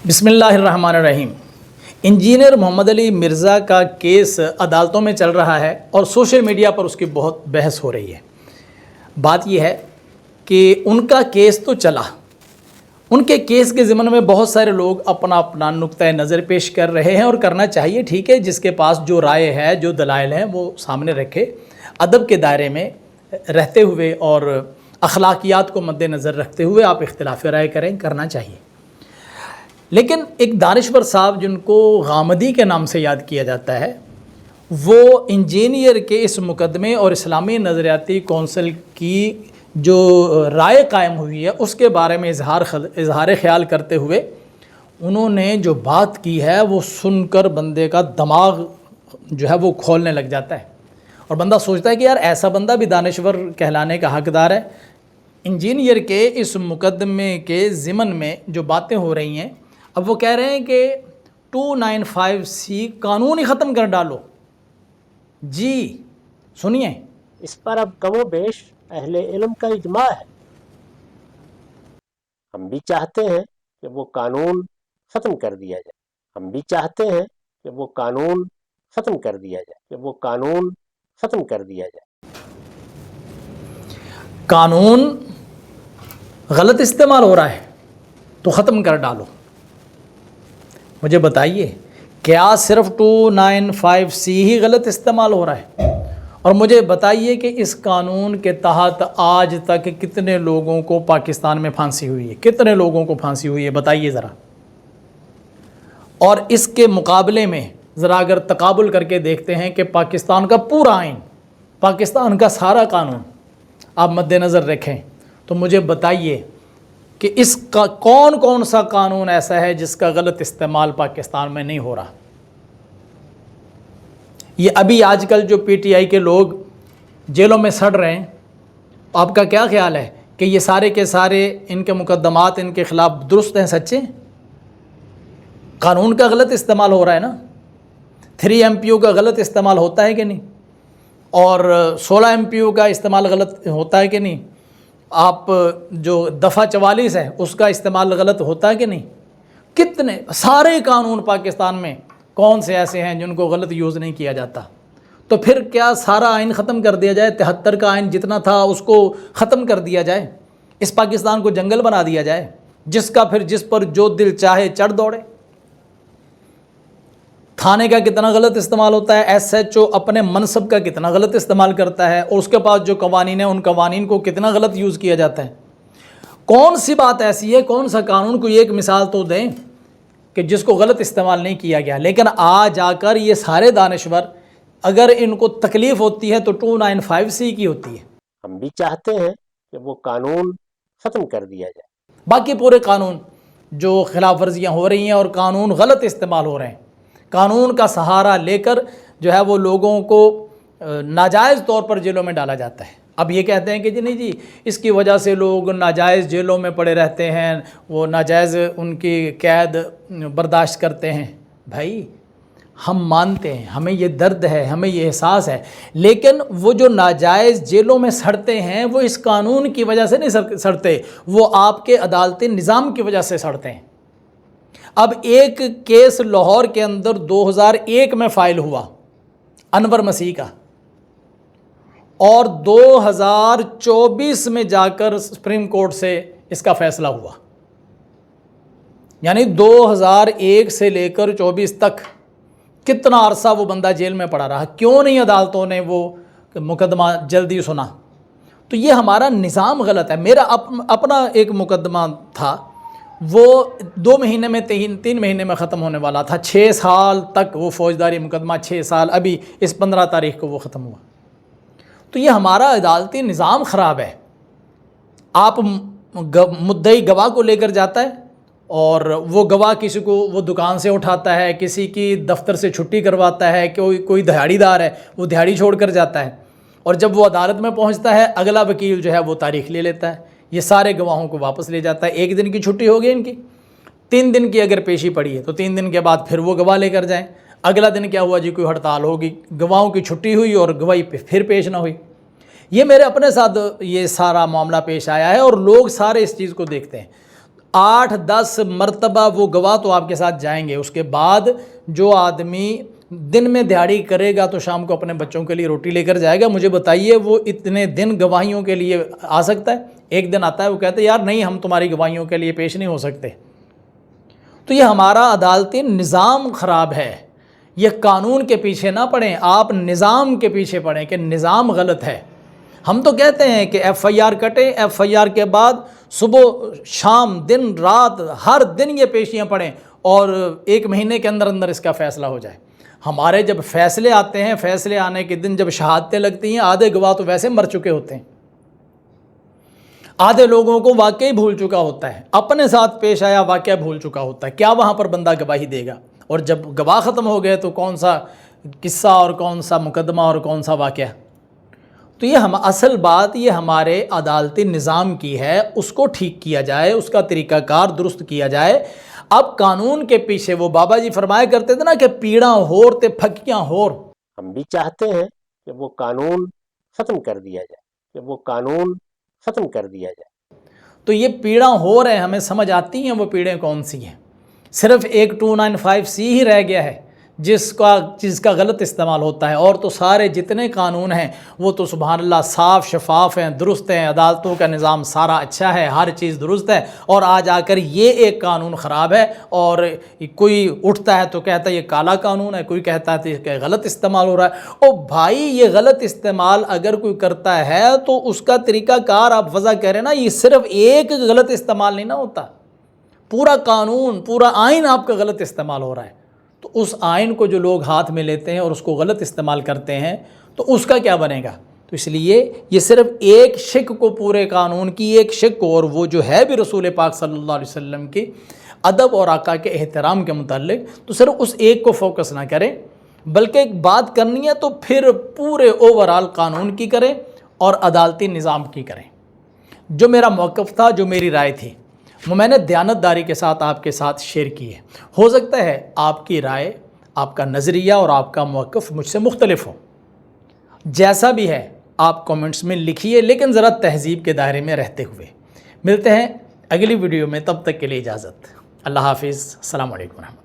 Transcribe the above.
بسم اللہ الرحمن الرحیم۔ انجینئر محمد علی مرزا کا کیس عدالتوں میں چل رہا ہے اور سوشل میڈیا پر اس کی بہت بحث ہو رہی ہے۔ بات یہ ہے کہ ان کا کیس تو چلا، ان کے کیس کے ضمن میں بہت سارے لوگ اپنا اپنا نقطۂ نظر پیش کر رہے ہیں اور کرنا چاہیے، ٹھیک ہے، جس کے پاس جو رائے ہے، جو دلائل ہیں وہ سامنے رکھے، ادب کے دائرے میں رہتے ہوئے اور اخلاقیات کو مد نظر رکھتے ہوئے آپ اختلاف رائے کریں، کرنا چاہیے۔ لیکن ایک دانشور صاحب جن کو غامدی کے نام سے یاد کیا جاتا ہے، وہ انجینئر کے اس مقدمے اور اسلامی نظریاتی کونسل کی جو رائے قائم ہوئی ہے اس کے بارے میں اظہار خیال کرتے ہوئے انہوں نے جو بات کی ہے وہ سن کر بندے کا دماغ جو ہے وہ کھولنے لگ جاتا ہے اور بندہ سوچتا ہے کہ یار ایسا بندہ بھی دانشور کہلانے کا حقدار ہے۔ انجینئر کے اس مقدمے کے ضمن میں جو باتیں ہو رہی ہیں، اب وہ کہہ رہے ہیں کہ 295C قانون ہی ختم کر ڈالو۔ جی سنیے، اس پر اب کم و بیش اہل علم کا اجماع ہے۔ ہم بھی چاہتے ہیں کہ وہ قانون ختم کر دیا جائے، ہم بھی چاہتے ہیں کہ وہ قانون ختم کر دیا جائے، کہ وہ قانون ختم کر دیا جائے۔ قانون غلط استعمال ہو رہا ہے تو ختم کر ڈالو۔ مجھے بتائیے، کیا صرف 295C ہی غلط استعمال ہو رہا ہے؟ اور مجھے بتائیے کہ اس قانون کے تحت آج تک کتنے لوگوں کو پاکستان میں پھانسی ہوئی ہے، کتنے لوگوں کو پھانسی ہوئی ہے، بتائیے ذرا۔ اور اس کے مقابلے میں ذرا اگر تقابل کر کے دیکھتے ہیں کہ پاکستان کا پورا آئین، پاکستان کا سارا قانون آپ مد نظر رکھیں تو مجھے بتائیے کہ اس کا کون سا قانون ایسا ہے جس کا غلط استعمال پاکستان میں نہیں ہو رہا۔ یہ ابھی آج کل جو پی ٹی آئی کے لوگ جیلوں میں سڑ رہے ہیں، آپ کا کیا خیال ہے کہ یہ سارے کے سارے ان کے مقدمات ان کے خلاف درست ہیں، سچے ہیں؟ قانون کا غلط استعمال ہو رہا ہے نا، 3 MPO کا غلط استعمال ہوتا ہے کہ نہیں، اور 16 MPO کا استعمال غلط ہوتا ہے کہ نہیں، آپ جو دفعہ 44 ہے اس کا استعمال غلط ہوتا ہے کہ نہیں؟ کتنے سارے قانون پاکستان میں کون سے ایسے ہیں جن کو غلط یوز نہیں کیا جاتا؟ تو پھر کیا سارا آئین ختم کر دیا جائے، 73 کا آئین جتنا تھا اس کو ختم کر دیا جائے، اس پاکستان کو جنگل بنا دیا جائے جس کا پھر جس پر جو دل چاہے چڑھ دوڑے؟ تھانے کا کتنا غلط استعمال ہوتا ہے، SHO اپنے منصب کا کتنا غلط استعمال کرتا ہے، اور اس کے پاس جو قوانین ہیں ان قوانین کو کتنا غلط یوز کیا جاتا ہے۔ کون سی بات ایسی ہے، کون سا قانون، کوئی ایک مثال تو دیں کہ جس کو غلط استعمال نہیں کیا گیا؟ لیکن آج آ کر یہ سارے دانشور اگر ان کو تکلیف ہوتی ہے تو 295C کی ہوتی ہے۔ ہم بھی چاہتے ہیں کہ وہ قانون ختم کر دیا جائے۔ باقی پورے قانون جو خلاف ورزیاں ہو رہی ہیں اور قانون غلط استعمال ہو رہے ہیں، قانون کا سہارا لے کر جو ہے وہ لوگوں کو ناجائز طور پر جیلوں میں ڈالا جاتا ہے۔ اب یہ کہتے ہیں کہ جی نہیں جی، اس کی وجہ سے لوگ ناجائز جیلوں میں پڑے رہتے ہیں، وہ ناجائز ان کی قید برداشت کرتے ہیں۔ بھائی ہم مانتے ہیں، ہمیں یہ درد ہے، ہمیں یہ احساس ہے، لیکن وہ جو ناجائز جیلوں میں سڑتے ہیں وہ اس قانون کی وجہ سے نہیں سڑتے، وہ آپ کے عدالتی نظام کی وجہ سے سڑتے ہیں۔ اب ایک کیس لاہور کے اندر 2001 میں فائل ہوا انور مسیح کا، اور 2024 میں جا کر سپریم کورٹ سے اس کا فیصلہ ہوا، یعنی 2001 سے لے کر 24 تک کتنا عرصہ وہ بندہ جیل میں پڑا رہا؟ کیوں نہیں عدالتوں نے وہ مقدمہ جلدی سنا؟ تو یہ ہمارا نظام غلط ہے۔ میرا اپنا ایک مقدمہ تھا، وہ 2 مہینے میں 3 مہینے میں ختم ہونے والا تھا، 6 سال تک وہ فوجداری مقدمہ، 6 سال، ابھی اس 15 تاریخ کو وہ ختم ہوا۔ تو یہ ہمارا عدالتی نظام خراب ہے۔ آپ مدعی گواہ کو لے کر جاتا ہے اور وہ گواہ کسی کو وہ دکان سے اٹھاتا ہے، کسی کی دفتر سے چھٹی کرواتا ہے، کوئی دہاڑی دار ہے وہ دہاڑی چھوڑ کر جاتا ہے، اور جب وہ عدالت میں پہنچتا ہے اگلا وکیل جو ہے وہ تاریخ لے لیتا ہے، یہ سارے گواہوں کو واپس لے جاتا ہے۔ 1 دن کی چھٹی ہوگی ان کی، 3 دن کی اگر پیشی پڑی ہے تو 3 دن کے بعد پھر وہ گواہ لے کر جائیں۔ اگلا دن کیا ہوا جی، کوئی ہڑتال ہوگی، گواہوں کی چھٹی ہوئی اور گواہی پھر پیش نہ ہوئی۔ یہ میرے اپنے ساتھ یہ سارا معاملہ پیش آیا ہے اور لوگ سارے اس چیز کو دیکھتے ہیں۔ 8-10 مرتبہ وہ گواہ تو آپ کے ساتھ جائیں گے. اس کے بعد جو آدمی دن میں دیہڑی کرے گا تو شام کو اپنے بچوں کے لیے روٹی لے کر جائے گا. مجھے بتائیے وہ اتنے دن گواہیوں کے لیے آ سکتا ہے؟ ایک دن آتا ہے وہ کہتے ہیں یار نہیں ہم تمہاری گواہیوں کے لیے پیش نہیں ہو سکتے. تو یہ ہمارا عدالتی نظام خراب ہے. یہ قانون کے پیچھے نہ پڑیں، آپ نظام کے پیچھے پڑیں کہ نظام غلط ہے. ہم تو کہتے ہیں کہ ایف آئی آر کٹے، ایف آئی آر کے بعد صبح شام دن رات ہر دن یہ پیشیاں پڑھیں اور 1 مہینے کے اندر اندر اس کا فیصلہ ہو جائے. ہمارے جب فیصلے آتے ہیں، فیصلے آنے کے دن جب شہادتیں لگتی ہیں، آدھے گواہ تو ویسے مر چکے ہوتے ہیں، آدھے لوگوں کو واقعی بھول چکا ہوتا ہے، اپنے ساتھ پیش آیا واقعہ بھول چکا ہوتا ہے. کیا وہاں پر بندہ گواہی دے گا؟ اور جب گواہ ختم ہو گئے تو کون سا قصہ اور کون سا مقدمہ اور کون سا واقعہ؟ تو یہ اصل بات یہ ہمارے عدالتی نظام کی ہے، اس کو ٹھیک کیا جائے، اس کا طریقہ کار درست کیا جائے. اب قانون کے پیچھے وہ بابا جی فرمایا کرتے تھے نا کہ پیڑاں ہور تے پھکیاں ہور. ہم بھی چاہتے ہیں کہ وہ قانون ختم کر دیا جائے، کہ وہ قانون ختم کر دیا جائے. تو یہ پیڑاں ہو رہے ہیں، ہمیں سمجھ آتی ہیں وہ پیڑیں کون سی ہیں. صرف ایک 295C ہی رہ گیا ہے جس کا غلط استعمال ہوتا ہے، اور تو سارے جتنے قانون ہیں وہ تو سبحان اللہ صاف شفاف ہیں، درست ہیں، عدالتوں کا نظام سارا اچھا ہے، ہر چیز درست ہے. اور آج آ کر یہ ایک قانون خراب ہے اور کوئی اٹھتا ہے تو کہتا ہے یہ کالا قانون ہے، کوئی کہتا ہے کہ غلط استعمال ہو رہا ہے. او بھائی یہ غلط استعمال اگر کوئی کرتا ہے تو اس کا طریقہ کار آپ وضع کہہ رہے ہیں نا، یہ صرف ایک غلط استعمال نہیں نہ ہوتا، پورا قانون پورا آئین آپ کا غلط استعمال ہو رہا ہے. تو اس آئین کو جو لوگ ہاتھ میں لیتے ہیں اور اس کو غلط استعمال کرتے ہیں تو اس کا کیا بنے گا؟ تو اس لیے یہ صرف ایک شق کو، پورے قانون کی ایک شق کو، اور وہ جو ہے بھی رسول پاک صلی اللہ علیہ وسلم کی ادب اور آقا کے احترام کے متعلق، تو صرف اس ایک کو فوکس نہ کریں، بلکہ ایک بات کرنی ہے تو پھر پورے اوورال قانون کی کریں اور عدالتی نظام کی کریں. جو میرا موقف تھا، جو میری رائے تھی، وہ میں نے دیانتداری کے ساتھ آپ کے ساتھ شیئر کی ہے. ہو سکتا ہے آپ کی رائے، آپ کا نظریہ اور آپ کا موقف مجھ سے مختلف ہو. جیسا بھی ہے آپ کومنٹس میں لکھیے، لیکن ذرا تہذیب کے دائرے میں رہتے ہوئے. ملتے ہیں اگلی ویڈیو میں، تب تک کے لیے اجازت. اللہ حافظ. السلام علیکم ورحمۃ اللہ.